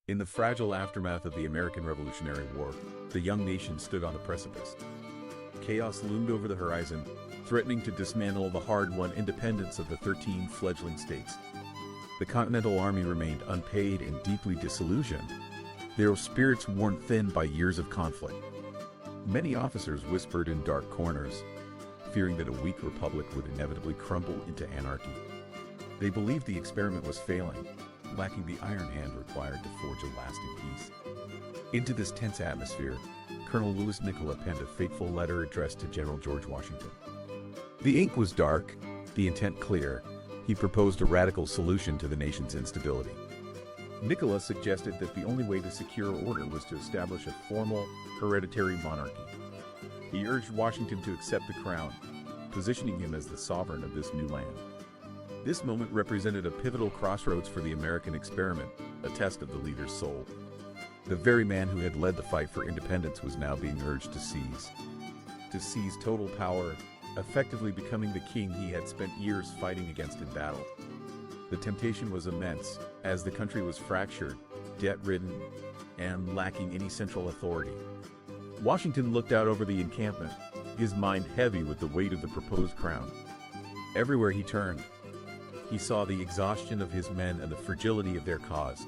In the fragile aftermath of the American Revolutionary War, the young nation stood on a precipice. Chaos loomed over the horizon, threatening to dismantle the hard-won independence of the 13 fledgling states. The Continental Army remained unpaid and deeply disillusioned, their spirits worn thin by years of conflict. Many officers whispered in dark corners, fearing that a weak republic would inevitably crumble into anarchy. They believed the experiment was failing, lacking the iron hand required to forge a lasting peace. Into this tense atmosphere, Colonel Lewis Nicola penned a fateful letter addressed to General George Washington. The ink was dark, the intent clear. He proposed a radical solution to the nation's instability. Nicola suggested that the only way to secure order was to establish a formal, hereditary monarchy. He urged Washington to accept the crown, positioning him as the sovereign of this new land. This moment represented a pivotal crossroads for the American experiment, a test of the leader's soul. The very man who had led the fight for independence was now being urged to seize total power, effectively becoming the king he had spent years fighting against in battle. The temptation was immense, as the country was fractured, debt-ridden, and lacking any central authority. Washington looked out over the encampment, his mind heavy with the weight of the proposed crown. Everywhere he turned, he saw the exhaustion of his men and the fragility of their cause.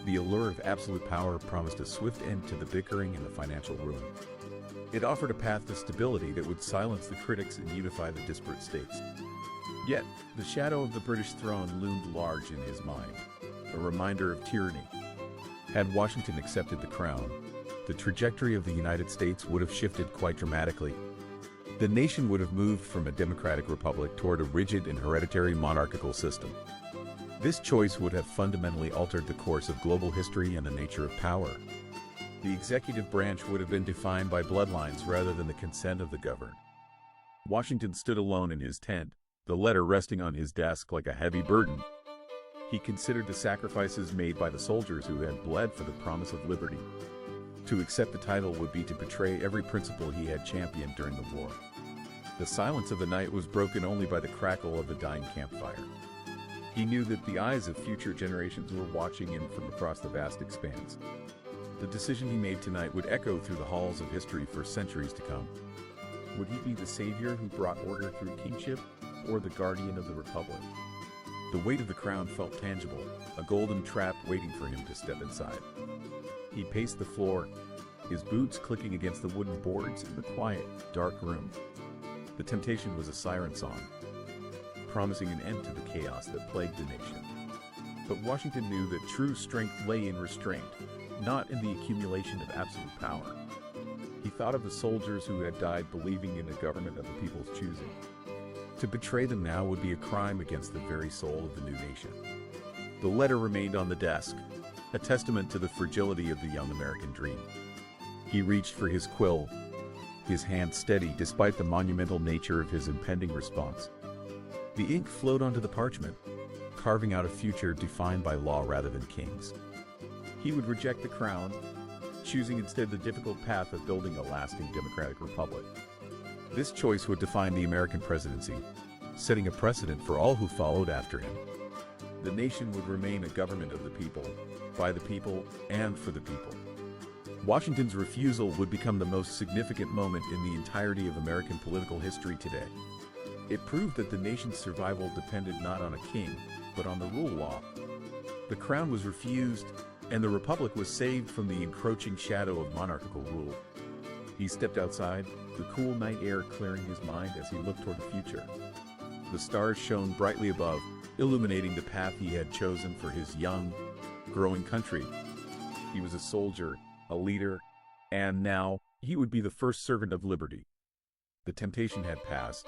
The allure of absolute power promised a swift end to the bickering and the financial ruin. It offered a path to stability that would silence the critics and unify the disparate states. Yet, the shadow of the British throne loomed large in his mind, a reminder of tyranny. Had Washington accepted the crown, the trajectory of the United States would have shifted quite dramatically. The nation would have moved from a democratic republic toward a rigid and hereditary monarchical system. This choice would have fundamentally altered the course of global history and the nature of power. The executive branch would have been defined by bloodlines rather than the consent of the governed. Washington stood alone in his tent, the letter resting on his desk like a heavy burden. He considered the sacrifices made by the soldiers who had bled for the promise of liberty. To accept the title would be to betray every principle he had championed during the war. The silence of the night was broken only by the crackle of the dying campfire. He knew that the eyes of future generations were watching him from across the vast expanse. The decision he made tonight would echo through the halls of history for centuries to come. Would he be the savior who brought order through kingship, or the guardian of the republic? The weight of the crown felt tangible, a golden trap waiting for him to step inside. He paced the floor, his boots clicking against the wooden boards in the quiet, dark room. The temptation was a siren song, promising an end to the chaos that plagued the nation. But Washington knew that true strength lay in restraint, not in the accumulation of absolute power. He thought of the soldiers who had died believing in a government of the people's choosing. To betray them now would be a crime against the very soul of the new nation. The letter remained on the desk, a testament to the fragility of the young American dream. He reached for his quill, his hand steady despite the monumental nature of his impending response. The ink flowed onto the parchment, carving out a future defined by law rather than kings. He would reject the crown, choosing instead the difficult path of building a lasting democratic republic. This choice would define the American presidency, setting a precedent for all who followed after him. The nation would remain a government of the people, by the people, and for the people. Washington's refusal would become the most significant moment in the entirety of American political history today. It proved that the nation's survival depended not on a king, but on the rule law. The crown was refused, and the republic was saved from the encroaching shadow of monarchical rule. He stepped outside, the cool night air clearing his mind as he looked toward the future. The stars shone brightly above, illuminating the path he had chosen for his young, growing country. He was a soldier, a leader, and now he would be the first servant of liberty. The temptation had passed,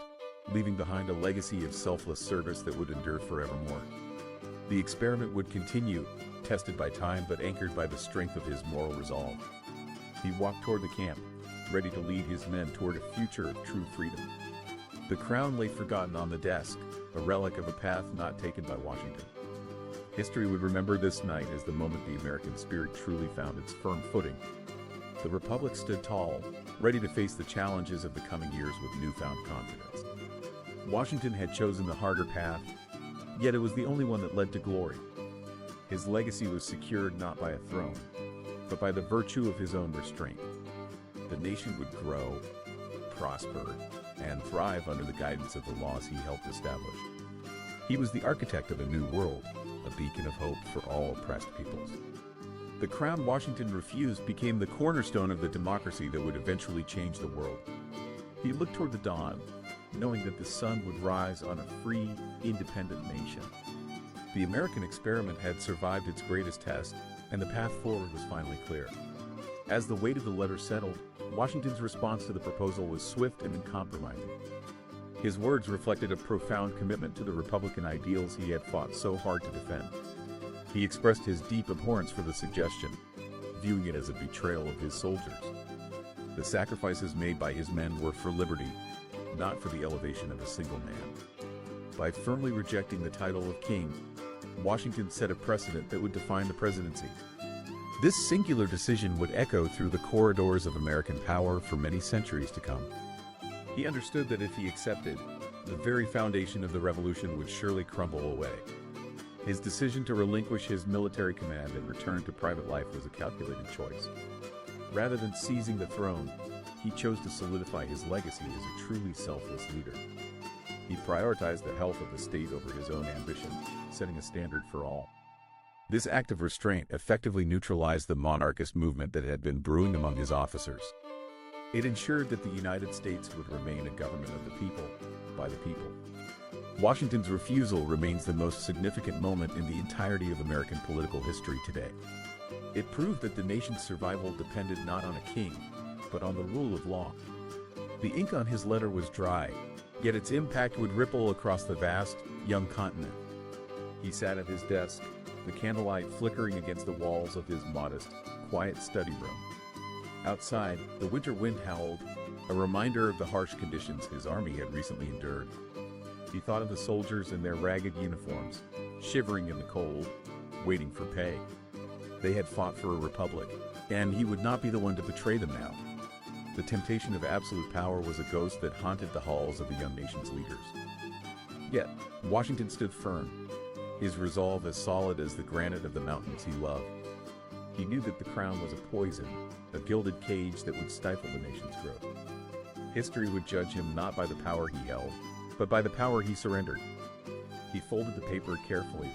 leaving behind a legacy of selfless service that would endure forevermore. The experiment would continue, tested by time but anchored by the strength of his moral resolve. He walked toward the camp, ready to lead his men toward a future of true freedom. The crown lay forgotten on the desk, a relic of a path not taken by Washington. History would remember this night as the moment the American spirit truly found its firm footing. The Republic stood tall, ready to face the challenges of the coming years with newfound confidence. Washington had chosen the harder path, yet it was the only one that led to glory. His legacy was secured not by a throne, but by the virtue of his own restraint. The nation would grow, prosper, and thrive under the guidance of the laws he helped establish. He was the architect of a new world, a beacon of hope for all oppressed peoples. The crown Washington refused became the cornerstone of the democracy that would eventually change the world. He looked toward the dawn, knowing that the sun would rise on a free, independent nation. The American experiment had survived its greatest test, and the path forward was finally clear. As the weight of the letter settled, Washington's response to the proposal was swift and uncompromising. His words reflected a profound commitment to the Republican ideals he had fought so hard to defend. He expressed his deep abhorrence for the suggestion, viewing it as a betrayal of his soldiers. The sacrifices made by his men were for liberty, not for the elevation of a single man. By firmly rejecting the title of king, Washington set a precedent that would define the presidency. This singular decision would echo through the corridors of American power for many centuries to come. He understood that if he accepted, the very foundation of the revolution would surely crumble away. His decision to relinquish his military command and return to private life was a calculated choice. Rather than seizing the throne, he chose to solidify his legacy as a truly selfless leader. He prioritized the health of the state over his own ambition, setting a standard for all. This act of restraint effectively neutralized the monarchist movement that had been brewing among his officers. It ensured that the United States would remain a government of the people, by the people. Washington's refusal remains the most significant moment in the entirety of American political history today. It proved that the nation's survival depended not on a king, but on the rule of law. The ink on his letter was dry, yet its impact would ripple across the vast, young continent. He sat at his desk, the candlelight flickering against the walls of his modest, quiet study room. Outside, the winter wind howled, a reminder of the harsh conditions his army had recently endured. He thought of the soldiers in their ragged uniforms, shivering in the cold, waiting for pay. They had fought for a republic, and he would not be the one to betray them now. The temptation of absolute power was a ghost that haunted the halls of the young nation's leaders. Yet, Washington stood firm, his resolve as solid as the granite of the mountains he loved. He knew that the crown was a poison, a gilded cage that would stifle the nation's growth. History would judge him not by the power he held, but by the power he surrendered. He folded the paper carefully,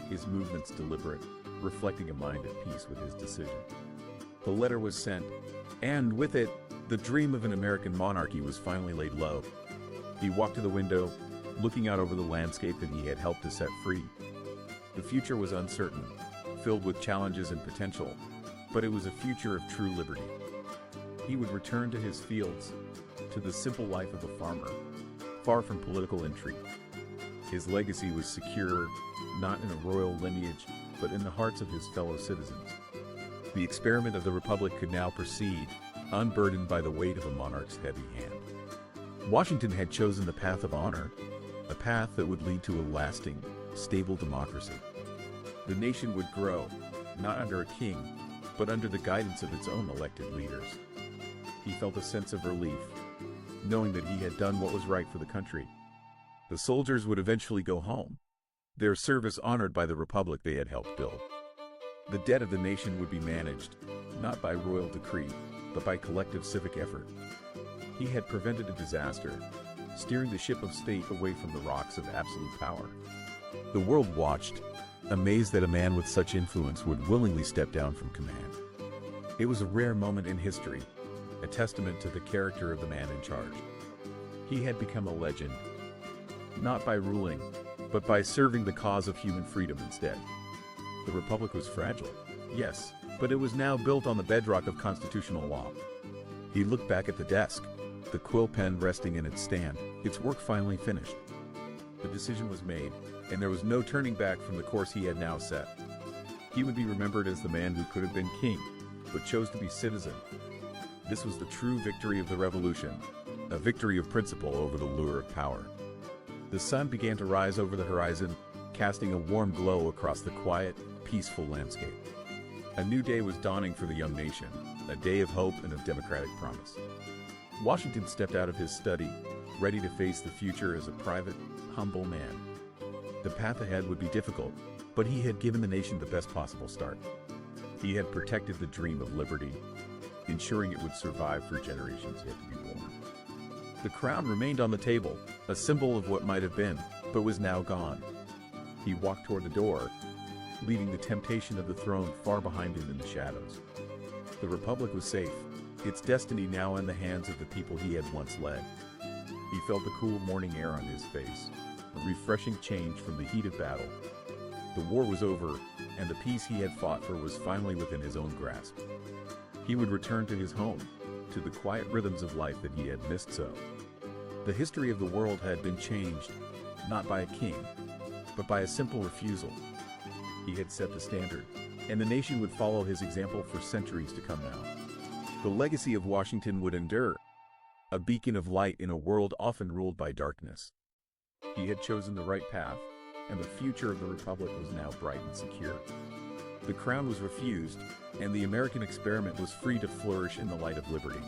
his movements deliberate, reflecting a mind at peace with his decision. The letter was sent, and with it, the dream of an American monarchy was finally laid low. He walked to the window, looking out over the landscape that he had helped to set free. The future was uncertain, filled with challenges and potential, but it was a future of true liberty. He would return to his fields, to the simple life of a farmer, far from political intrigue. His legacy was secure, not in a royal lineage, but in the hearts of his fellow citizens. The experiment of the Republic could now proceed, unburdened by the weight of a monarch's heavy hand. Washington had chosen the path of honor, a path that would lead to a lasting, stable democracy. The nation would grow, not under a king, but under the guidance of its own elected leaders. He felt a sense of relief, knowing that he had done what was right for the country. The soldiers would eventually go home, their service honored by the republic they had helped build. The debt of the nation would be managed, not by royal decree, but by collective civic effort. He had prevented a disaster, steering the ship of state away from the rocks of absolute power. The world watched, amazed that a man with such influence would willingly step down from command. It was a rare moment in history, a testament to the character of the man in charge. He had become a legend, not by ruling, but by serving the cause of human freedom instead. The republic was fragile, yes, but it was now built on the bedrock of constitutional law. He looked back at the desk, the quill pen resting in its stand, its work finally finished. The decision was made, and there was no turning back from the course he had now set. He would be remembered as the man who could have been king, but chose to be citizen. This was the true victory of the revolution, a victory of principle over the lure of power. The sun began to rise over the horizon, casting a warm glow across the quiet, peaceful landscape. A new day was dawning for the young nation, a day of hope and of democratic promise. Washington stepped out of his study, ready to face the future as a private, humble man. The path ahead would be difficult, but he had given the nation the best possible start. He had protected the dream of liberty, ensuring it would survive for generations yet to be born. The crown remained on the table, a symbol of what might have been, but was now gone. He walked toward the door, leaving the temptation of the throne far behind him in the shadows. The Republic was safe, its destiny now in the hands of the people he had once led. He felt the cool morning air on his face, a refreshing change from the heat of battle. The war was over, and the peace he had fought for was finally within his own grasp. He would return to his home, to the quiet rhythms of life that he had missed so. The history of the world had been changed, not by a king, but by a simple refusal. He had set the standard, and the nation would follow his example for centuries to come now. The legacy of Washington would endure, a beacon of light in a world often ruled by darkness. He had chosen the right path, and the future of the Republic was now bright and secure. The crown was refused, and the American experiment was free to flourish in the light of liberty.